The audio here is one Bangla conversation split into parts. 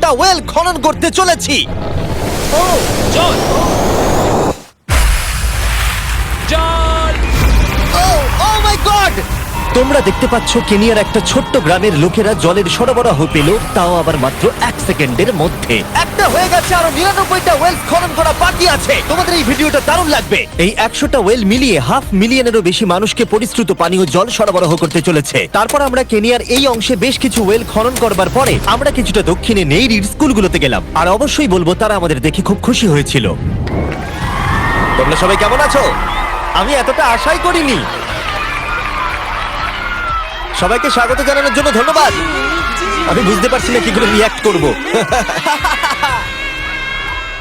100টা ওয়েল খনন করতে চলেছি। জল জল ও মাই গড! তোমরা দেখতে পাচ্ছ কেনিয়ার একটা ছোট্ট গ্রামের লোকেরা জলের সরবরাহ পেল, তাও আবার মাত্র 1 সেকেন্ডের মধ্যে। একটা হয়ে গেছে, আরো 99টা ওয়েল খনন করা বাকি আছে। তোমাদের এই ভিডিওটা দারুণ লাগবে। এই 100টা ওয়েল মিলিয়ে 500,000-এরও বেশি মানুষকে পরিশ্রুত পানীয় জল সরবরাহ করতে চলেছে। তারপর আমরা কেনিয়ার এই অংশে বেশ কিছু ওয়েল খনন করবার পরে আমরা কিছুটা দক্ষিণে নেইরির স্কুলগুলোতে গেলাম, আর অবশ্যই বলবো তারা আমাদের দেখে খুব খুশি হয়েছিল। তোমরা সবাই কেমন আছো? আমি এতটা আশাই করিনি। সবাইকে স্বাগত জানানোর জন্য ধন্যবাদ। আমি বুঝতে পারছি না কি করে রিঅ্যাক্ট করব।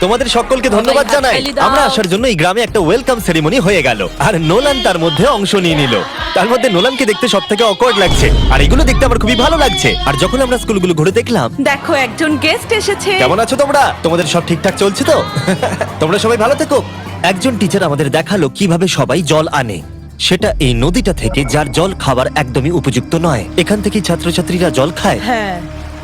তোমাদের সকলকে ধন্যবাদ জানাই। আমরা আসার জন্য এই গ্রামে একটা ওয়েলকাম সেরিমনি হয়ে গেল, আর নোলান তার মধ্যে অংশ নিয়ে নিল। তার মধ্যে নোলানকে দেখতে সবথেকে অকওয়ার্ড লাগছে, আর এগুলো দেখতে আমার খুবই ভালো লাগছে। আর যখন আমরা স্কুলগুলো ঘুরে দেখলাম, দেখো একজন গেস্ট এসেছে। কেমন আছো তোমরা? তোমাদের সব ঠিকঠাক চলছে তো? তোমরা সবাই ভালো থেকো। একজন টিচার আমাদের দেখালো কিভাবে সবাই জল আনে। সেটা এই নদীটা থেকে, যার জল খাবার একদমই উপযুক্ত নয়। এখান থেকে ছাত্রছাত্রীরা জল খায়। হ্যাঁ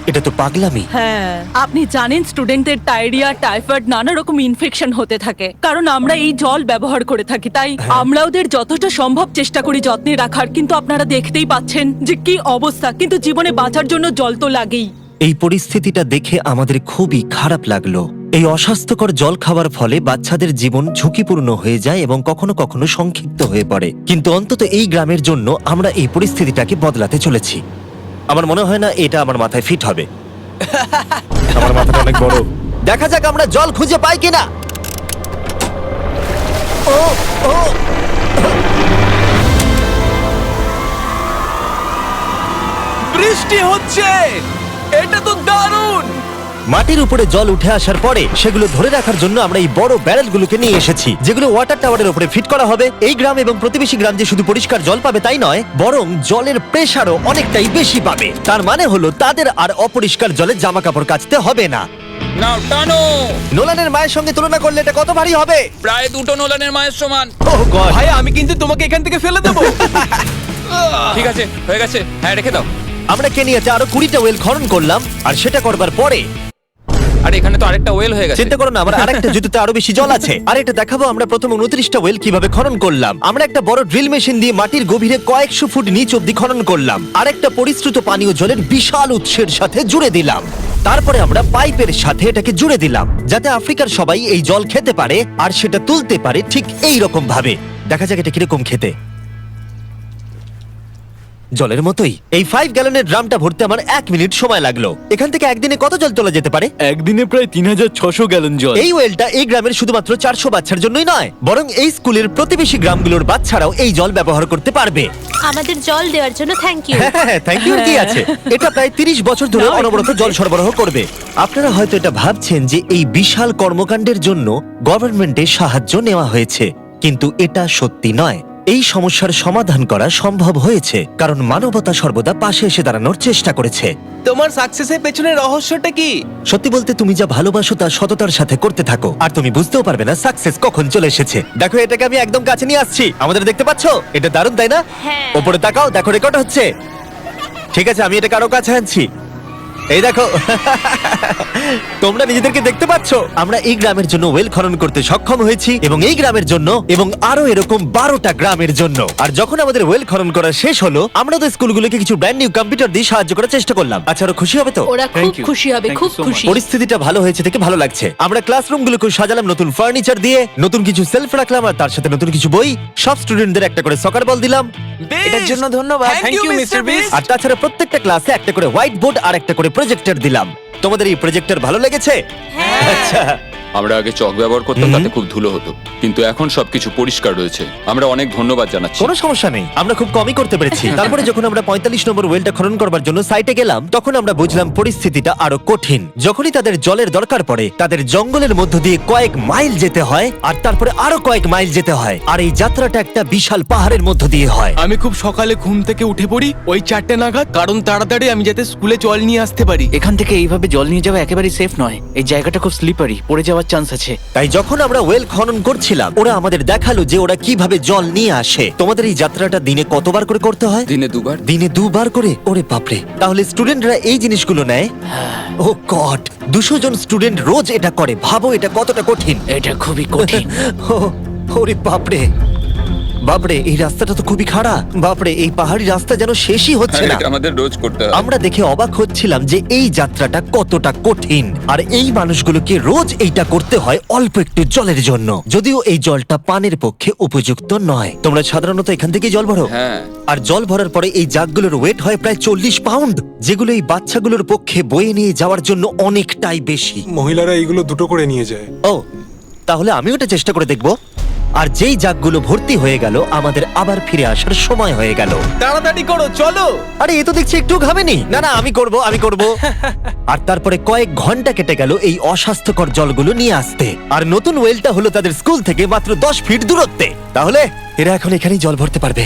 এটা তো পাগলামি। হ্যাঁ, আপনি জানেন স্টুডেন্টদের ডায়রিয়া, টাইফয়েড, নানা রকম ইনফেকশন হতে থাকে, কারণ আমরা এই জল ব্যবহার করে থাকি। তাই আমরা ওদের যতটা সম্ভব চেষ্টা করি যত্নে রাখার, কিন্তু আপনারা দেখতেই পাচ্ছেন যে কি অবস্থা। কিন্তু জীবনে বাঁচার জন্য জল তো লাগেই। এই পরিস্থিতিটা দেখে আমাদের খুবই খারাপ লাগলো। এই অস্বাস্থ্যকর জল খাওয়ার ফলে বাচ্চাদের জীবন ঝুঁকিপূর্ণ হয়ে যায় এবং কখনো কখনো সংক্ষিপ্ত হয়ে পড়ে। কিন্তু অন্তত এই গ্রামের জন্য আমরা এই পরিস্থিতিটাকে বদলাতে চলেছি। আমার মনে হয় না এটা আমার মাথায় ফিট হবে। আমার মাথাটা অনেক বড়। দেখা যাক আমরা জল খুঁজে পাই কিনা। ও ও বৃষ্টি হচ্ছে, এটা তো দারুণ। মাটির উপরে জল উঠে আসার পরে সেগুলো ধরে রাখার জন্য আমরা এই বড় ব্যারেলগুলোকে নিয়ে এসেছি, যেগুলো ওয়াটার টাওয়ারের উপরে ফিট করা হবে। এই গ্রাম এবং প্রতিবেশী গ্রাম যে শুধু পরিষ্কার জল পাবে তাই নয়, বরং জলের প্রেসারও অনেকটাই বেশি পাবে। তার মানে হলো তাদের আর অপরিষ্কার জলে জামা কাপড় কাচতে হবে না। নাও টানো। নোলানের মায়ের সঙ্গে তুলনা করলে এটা কত ভারী হবে? প্রায় 2টো নোলানের মায়ের সমান। ওহ গড! ভাই আমি কিন্তু তোমাকে এখান থেকে ফেলে দেবো। ঠিক আছে, হয়ে গেছে। হ্যাঁ, রেখে দাও। আমরা কেনিয়াতে আরো 20টা ওয়েল খনন করলাম, আর সেটা করবার পরে আর এখানে তো আরেকটা ওয়েল হয়ে গেছে। চিন্তা করো না, আমার আরেকটা জুতোতে আরো বেশি জল আছে। আর এটা দেখাবো আমরা প্রথম 29টা ওয়েল কিভাবে খনন করলাম। আমরা একটা বড় ড্রিল মেশিন দিয়ে মাটির গভীরে কয়েকশো ফুট নিচ অব্দি খনন করলাম, আর একটা পরিশ্রুত পানীয় জলের বিশাল উৎসের সাথে জুড়ে দিলাম। তারপরে আমরা পাইপের সাথে এটাকে জুড়ে দিলাম, যাতে আফ্রিকার সবাই এই জল খেতে পারে আর সেটা তুলতে পারে ঠিক এই রকম ভাবে। দেখা যাক এটা কিরকম খেতে। জলের মতোই। এই 5 গ্যালনের ড্রামটা ভরতে আমার 1 মিনিট সময় লাগলো। এখান থেকে একদিনে কত জল তোলা যেতে পারে? একদিনে প্রায় 3600 গ্যালন জল। এই ওয়েলটা এই গ্রামের শুধুমাত্র 400 বাচ্চার জন্যই নয়, বরং এই স্কুলের প্রতিবেশী গ্রামগুলোর বাচ্চারাও এই জল ব্যবহার করতে পারবে। আমাদের জল দেওয়ার জন্য থ্যাংক ইউ। থ্যাংক ইউ কি আছে? এটা প্রায় 30 বছর ধরে অনবরত জল সরবরাহ করবে। আপনারা হয়তো এটা ভাবছেন যে এই বিশাল কর্মকাণ্ডের জন্য গভর্নমেন্টের সাহায্য নেওয়া হয়েছে, কিন্তু এটা সত্যি নয়। এই সমস্যার সমাধান করা সম্ভব হয়েছে কারণ মানবতা সর্বদা পাশে এসে দাঁড়ানোর চেষ্টা করেছে। তোমার সাকসেসের পেছনে রহস্যটা কি? সত্যি বলতে, তুমি যা ভালোবাসো তা সততার সাথে করতে থাকো, আর তুমি বুঝতেও পারবে না সাকসেস কখন চলে এসেছে। দেখো, এটাকে আমি একদম কাছে নিয়ে আসছি। আমাদের দেখতে পাচ্ছো? এটা দারুণ, তাই না? হ্যাঁ। ওপরে তাকাও, দেখো রেকর্ড হচ্ছে। ঠিক আছে, আমি এটাকে আরো কাছে আনছি। এই দেখো, তোমরা নিজেদেরকে দেখতে পাচ্ছ? আমরা এই গ্রামের জন্য ওয়েল খনন করতে সক্ষম হয়েছি, এবং এই গ্রামের জন্য এবং আরো এরকম 12টা গ্রামের জন্য। আর যখন আমাদের ওয়েল খনন করা শেষ হলো, আমরা তো স্কুলগুলোকে কিছু ব্র্যান্ড নিউ কম্পিউটার দিয়ে সাহায্য করার চেষ্টা করলাম। আচ্ছা, আরো খুশি হবে তো? ওরা খুব Thank you. খুশি হবে, Thank খুব you so খুশি। পরিস্থিতিটা ভালো হয়েছে দেখে ভালো লাগছে। আমরা ক্লাসরুমগুলোকে সাজালাম নতুন ফার্নিচার দিয়ে, নতুন কিছু সেলফ রাখলাম, আর তার সাথে নতুন কিছু বই। সব স্টুডেন্টদের একটা করে সকার বল দিলাম। এটার জন্য ধন্যবাদ। Thank you, Mr. Beast. আর তাছাড়া প্রত্যেকটা ক্লাসে একটা করে হোয়াইট বোর্ড আর একটা করে প্রজেক্টর দিলাম। তোমাদের এই প্রজেক্টর ভালো লেগেছে? আচ্ছা, আমরা আগে চক ব্যবহার করতাম, তাতে খুব ধুলো হতো, কিন্তু এখন সবকিছু পরিষ্কার রয়েছে। আমরা অনেক ধন্যবাদ জানাচ্ছি। কোনো সমস্যা নেই, আমরা খুব কমই করতে পেরেছি। তারপরে যখন আমরা 45 নম্বর ওয়েলটা খনন করবার জন্য সাইটে গেলাম, তখন আমরা বুঝলাম পরিস্থিতিটা আরো কঠিন। যখনই তাদের জলের দরকার পড়ে, তাদের জঙ্গলের মধ্য দিয়ে কয়েক মাইল যেতে হয়, আর তারপরে আরো কয়েক মাইল যেতে হয়, আর এই যাত্রাটা একটা বিশাল পাহাড়ের মধ্য দিয়ে হয়। আমি খুব সকালে ঘুম থেকে উঠে পড়ি ওই 4টে নাগাদ, কারণ তাড়াতাড়ি আমি যাতে স্কুলে জল নিয়ে আসতে পারি। এখান থেকে এইভাবে জল নিয়ে যাওয়া একেবারেই সেফ নয়। এই জায়গাটা খুব স্লিপারি, পড়ে যাওয়ার যাওয়ার চান্স আছে। তাই যখন আমরা ওয়েল খনন করছিলাম ওরা আমাদের দেখালো যে ওরা কিভাবে জল নিয়ে আসে। তোমাদের এই যাত্রাটা দিনে কতবার করে করতে হয়? দিনে 2 বার। দিনে 2 বার করে? ওরে বাপরে, তাহলে স্টুডেন্টরা এই জিনিসগুলো নেয়? ও গড, 200 জন স্টুডেন্ট রোজ এটা করে। ভাবো এটা কতটা কঠিন। এটা খুবই কঠিন। ওরে বাপরে বাপরে, এই রাস্তাটা তো খুবই খারাপ। বাপরে, এই পাহাড়ি রাস্তা যেন শেষই হচ্ছে না। এটা আমাদের রোজ করতে হয়। আমরা দেখে অবাক হচ্ছিলাম যে এই যাত্রাটা কতটা কঠিন, আর এই মানুষগুলোকে রোজ এইটা করতে হয় অল্প একটু জলের জন্য, যদিও এই জলটা পানের পক্ষে উপযুক্ত নয়। তোমরা সাধারণত এখান থেকে জল ভরো? হ্যাঁ। আর জল ভরার পরে এই জাগগুলোর ওয়েট হয় প্রায় 40 পাউন্ড, যেগুলো এই বাচ্চাগুলোর পক্ষে বয়ে নিয়ে যাওয়ার জন্য অনেকটাই বেশি। মহিলারা এইগুলো 2টো করে নিয়ে যায়। ও, তাহলে আমিও এটা চেষ্টা করে দেখব। আর যেই জাগগুলো ভর্তি হয়ে গেল, আমাদের আবার ফিরে আসার সময় হয়ে গেল। তাড়াতাড়ি করো, চলো। আরে এ তো দেখছি একটু ঘামেনি। না না, আমি করব। আর তারপরে কয়েক ঘন্টা কেটে গেল এই অস্বাস্থ্যকর জলগুলো নিয়ে আসতে। আর নতুন ওয়েলটা হলো তাদের স্কুল থেকে মাত্র 10 ফিট দূরত্বে। তাহলে এরা এখন এখানেই জল ভরতে পারবে।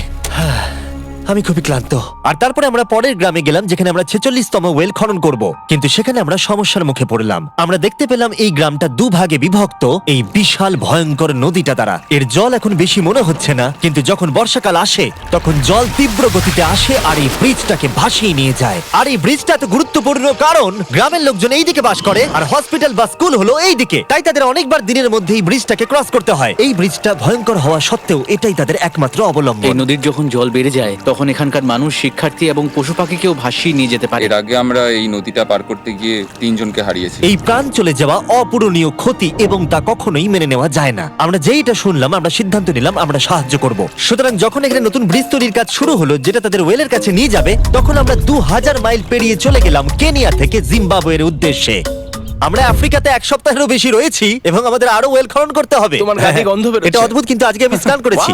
আমি খুবই ক্লান্ত। আর তারপরে আমরা পরের গ্রামে গেলাম, যেখানে আমরা 46তম ওয়েল খনন করব। কিন্তু সেখানে আমরা সমস্যার মুখে পড়লাম। আমরা দেখতে পেলাম এই গ্রামটা 2 ভাগে বিভক্ত এই বিশাল ভয়ঙ্কর নদীটা দ্বারা। এর জল এখন বেশি মনে হচ্ছে না, কিন্তু যখন বর্ষাকাল আসে তখন জল তীব্র গতিতে আসে আর এই ব্রিজটাকে ভাসিয়ে নিয়ে যায়। আর এই ব্রিজটা এত গুরুত্বপূর্ণ কারণ গ্রামের লোকজন এই দিকে বাস করে আর হসপিটাল বা স্কুল হলো এই দিকে। তাই তাদের অনেকবার দিনের মধ্যে এই ব্রিজটাকে ক্রস করতে হয়। এই ব্রিজটা ভয়ঙ্কর হওয়া সত্ত্বেও এটাই তাদের একমাত্র এই অবলম্বন। নদীর যখন জল বেড়ে যায় তখন এখানকার মানুষ, শিক্ষার্থী এবং পশু পাখিকেও ভাসিয়ে নিয়ে যেতে পারে। এর আগে আমরা এই নদীটা পার করতে গিয়ে 3 জনকে হারিয়েছি। এই প্রাণ চলে যাওয়া অপূরণীয় ক্ষতি এবং তা কখনোই মেনে নেওয়া যায় না। আমরা যেইটা শুনলাম আমরা সিদ্ধান্ত নিলাম আমরা সাহায্য করব। সুতরাং যখন এখানে নতুন ব্রিজ তৈরির কাজ শুরু হলো, যেটা তাদের ওয়েলের কাছে নিয়ে যাবে, তখন আমরা 2000 মাইল পেরিয়ে চলে গেলাম কেনিয়া থেকে জিম্বাবুয়ের উদ্দেশ্যে। আমরা আফ্রিকাতে 1 সপ্তাহেরও বেশি রয়েছি এবং আমাদের আরো ওয়েল খনন করতে হবে। তোমার গা থেকে গন্ধ বেরোচ্ছে। এটা অদ্ভুত, কিন্তু আজকে আমি স্নান করেছি।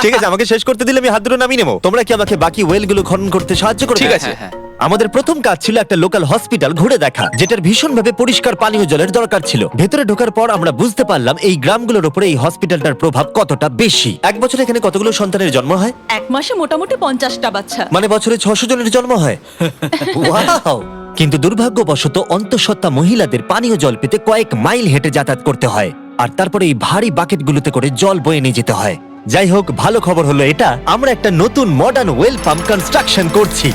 ঠিক আছে, আমাকে শেষ করতে দিলে আমি হাত ধরে নামিয়ে নেবো। তোমরা কি আমাকে বাকি ওয়েলগুলো খনন করতে সাহায্য করবে? ঠিক আছে। আমাদের প্রথম কাজ ছিল একটা লোকাল হসপিটাল ঘুরে দেখা, যেটার ভীষণভাবে পরিষ্কার পানীয় জলের দরকার ছিল। ভেতরে ঢোকার পর আমরা বুঝতে পারলাম এই গ্রামগুলোর উপরে এই হসপিটালটার প্রভাব কতটা বেশি। 1 বছরে এখানে কতগুলো সন্তানের জন্ম হয়? 1 মাসে মোটামুটি 50টা বাচ্চা। মানে বছরে 600 জনের জন্ম হয়। ওয়াও! কিন্তু দুর্ভাগ্যবশত অন্তঃসত্ত্বা মহিলাদের পানীয় জল পেতে কয়েক মাইল হেঁটে যাতায়াত করতে হয়, আর তারপরে এই ভারী বাকেটগুলোতে করে জল বয়ে নিয়ে যেতে হয়। যাই হোক, ভালো খবর হলো এটা, আমরা একটা নতুন মডার্ন ওয়েল পাম্প কনস্ট্রাকশন করছি।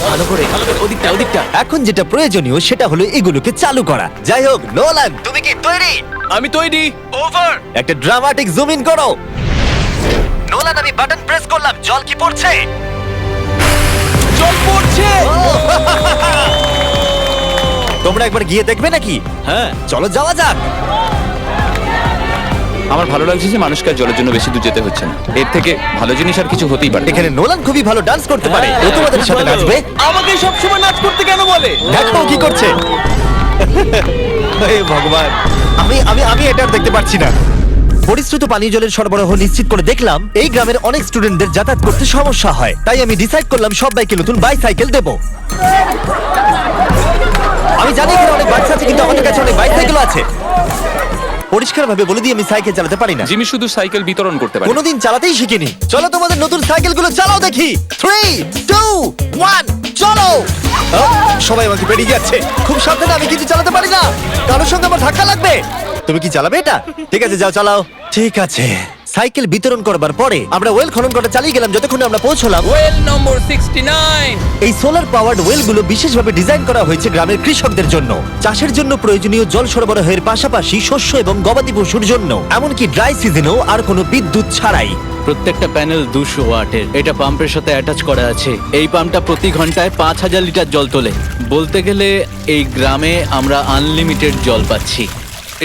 ভালো করে ওদিকটা। এখন যেটা প্রয়োজনীয় সেটা হলো এগুলোকে চালু করা। যাই হোক, নোলান, তুমি কি তৈরি? আমি তৈরি। ওভার। একটা ড্রামাটিক জুম ইন করো। নোলান, আমি বাটন প্রেস করলাম, জল কি পড়ছে? জল পড়ছে। তোমরা একবার গিয়ে দেখবে নাকি? হ্যাঁ, চলো যাওয়া যাক। আমার ভালো লাগছে যে মানুষকে আর জলের জন্য বেশি দূর যেতে হচ্ছে না। এর থেকে ভালো জিনিস আর কিছু হতেই পারে না। এখানে নোলান খুবই ভালো ডান্স করতে পারে। ও তোমাদের সাথে ভালো। নাচবে। আমাকে সব সময় নাচ করতে কেন বলে? দেখো কি করছে। হে ভগবান, আমি আমি আমি এটা আর দেখতে পাচ্ছি না। পরিশ্রুত পানীয় জলের সরবরাহ নিশ্চিত করে দেখলাম এই গ্রামের অনেক স্টুডেন্টদের যাতায়াত করতে সমস্যা হয়। তাই আমি ডিসাইড করলাম সবাইকে নতুন বাইসাইকেল দেব। আমি জানি এখানে অনেক বাচ্চা আছে, কিন্তু আমাদের কাছে অনেক বাইসাইকেল আছে। পরিষ্কারভাবে বলে দিই, আমি সাইকেল চালাতে পারি না। জিমি শুধু সাইকেল বিতরণ করতে পারে। কোনোদিন চালাতেই শিখিনি। চলো তোমাদের নতুন সাইকেলগুলো চালাও দেখি। 3, 2, 1, চলো। সবাই আমাকে বেরিয়ে যাচ্ছে। খুব সাবধানে, আমি কিছু চালাতে পারি না। কারোর সঙ্গে আমার ধাক্কা লাগবে। তুমি কি চালাবে এটা? ঠিক আছে, যাও চালাও। ঠিক আছে। সাইকেল বিতরণ করবার পরে আমরা ওয়েল খনন করা চালিয়ে গেলাম যতক্ষণ আমরা পৌঁছলাম ওয়েল নম্বর 69। এই সোলার পাওয়ার্ড ওয়েলগুলো বিশেষভাবে ডিজাইন করা হয়েছে গ্রামের কৃষকদের জন্য। চাষের জন্য প্রয়োজনীয় জল সরবরাহের পাশাপাশি শস্য এবং গবাদি পশুর জন্য, এমনকি ড্রাই সিজনেও আর কোনো বিদ্যুৎ ছাড়াই। প্রত্যেকটা প্যানেল 200 ওয়াটের। এটা পাম্পের সাথে অ্যাটাচ করা আছে। এই পাম্পটা প্রতি ঘন্টায় 5000 লিটার জল তোলে। বলতে গেলে এই গ্রামে আমরা আনলিমিটেড জল পাচ্ছি।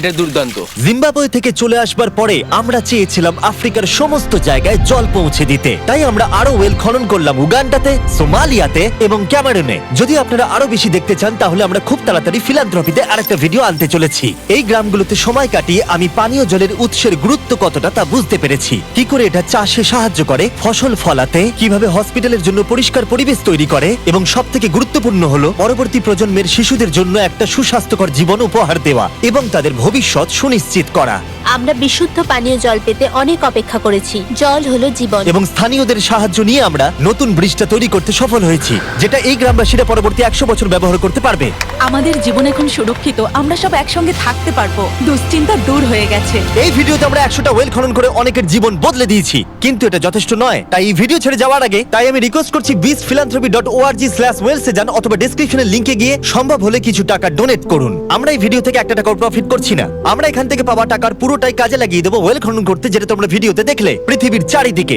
এটা দুর্দান্ত। জিম্বাবুয়ে থেকে চলে আসবার পরে আমরা চেয়েছিলাম আফ্রিকার সমস্ত জায়গায় জল পৌঁছে দিতে। তাই আমরা আরো ওয়েল খনন করলাম উগান্ডাতে, সোমালিয়াতে এবং ক্যামেরুনে। যদি আপনারা আরো বেশি দেখতে চান তাহলে আমরা খুব তাড়াতাড়ি ফিলান্থ্রপিতে আরেকটা ভিডিও আনতে চলেছি। এই গ্রামগুলোতে সময় কাটিয়ে আমি পানীয় জলের উৎসের গুরুত্ব কতটা তা বুঝতে পেরেছি। কি করে এটা চাষে সাহায্য করে, ফসল ফলাতে, কিভাবে হসপিটালের জন্য পরিষ্কার পরিবেশ তৈরি করে, এবং সবথেকে গুরুত্বপূর্ণ হলো পরবর্তী প্রজন্মের শিশুদের জন্য একটা সুস্বাস্থ্যকর জীবন উপহার দেওয়া এবং তাদের ভবিষ্যৎ সুনিশ্চিত করা আমরা বিশুদ্ধ পানীয় জল পেতে অনেক অপেক্ষা করেছি। জল হলো জীবন। এবং স্থানীয়দের সাহায্য নিয়ে আমরা নতুন ব্রিজটা তৈরি করতে সফল হয়েছি, যেটা এই গ্রামবাসীরা পরবর্তী 100 বছর ব্যবহার করতে পারবে। আমাদের জীবন এখন সুরক্ষিত, আমরা সব একসঙ্গে থাকতে পারবো, দুশ্চিন্তা দূর হয়ে গেছে। এই ভিডিওতে আমরা 100টা ওয়েল খনন করে অনেকের জীবন বদলে দিয়েছি, কিন্তু এটা যথেষ্ট নয়। তাই এই ভিডিও ছেড়ে যাওয়ার আগে আমি রিকোয়েস্ট করছি beastphilanthropy.org/wales এ যান অথবা ডেসক্রিপশনের লিংকে গিয়ে সম্ভব হলে কিছু টাকা ডোনেট করুন। আমরা এই ভিডিও থেকে 1 টাকাও প্রফিট করছি না। আমরা এখান থেকে পাওয়া টাকার পুরোটাই কাজে লাগিয়ে দেবো ওয়েল খনন করতে, যেটা তোমরা ভিডিওতে দেখলে পৃথিবীর চারিদিকে।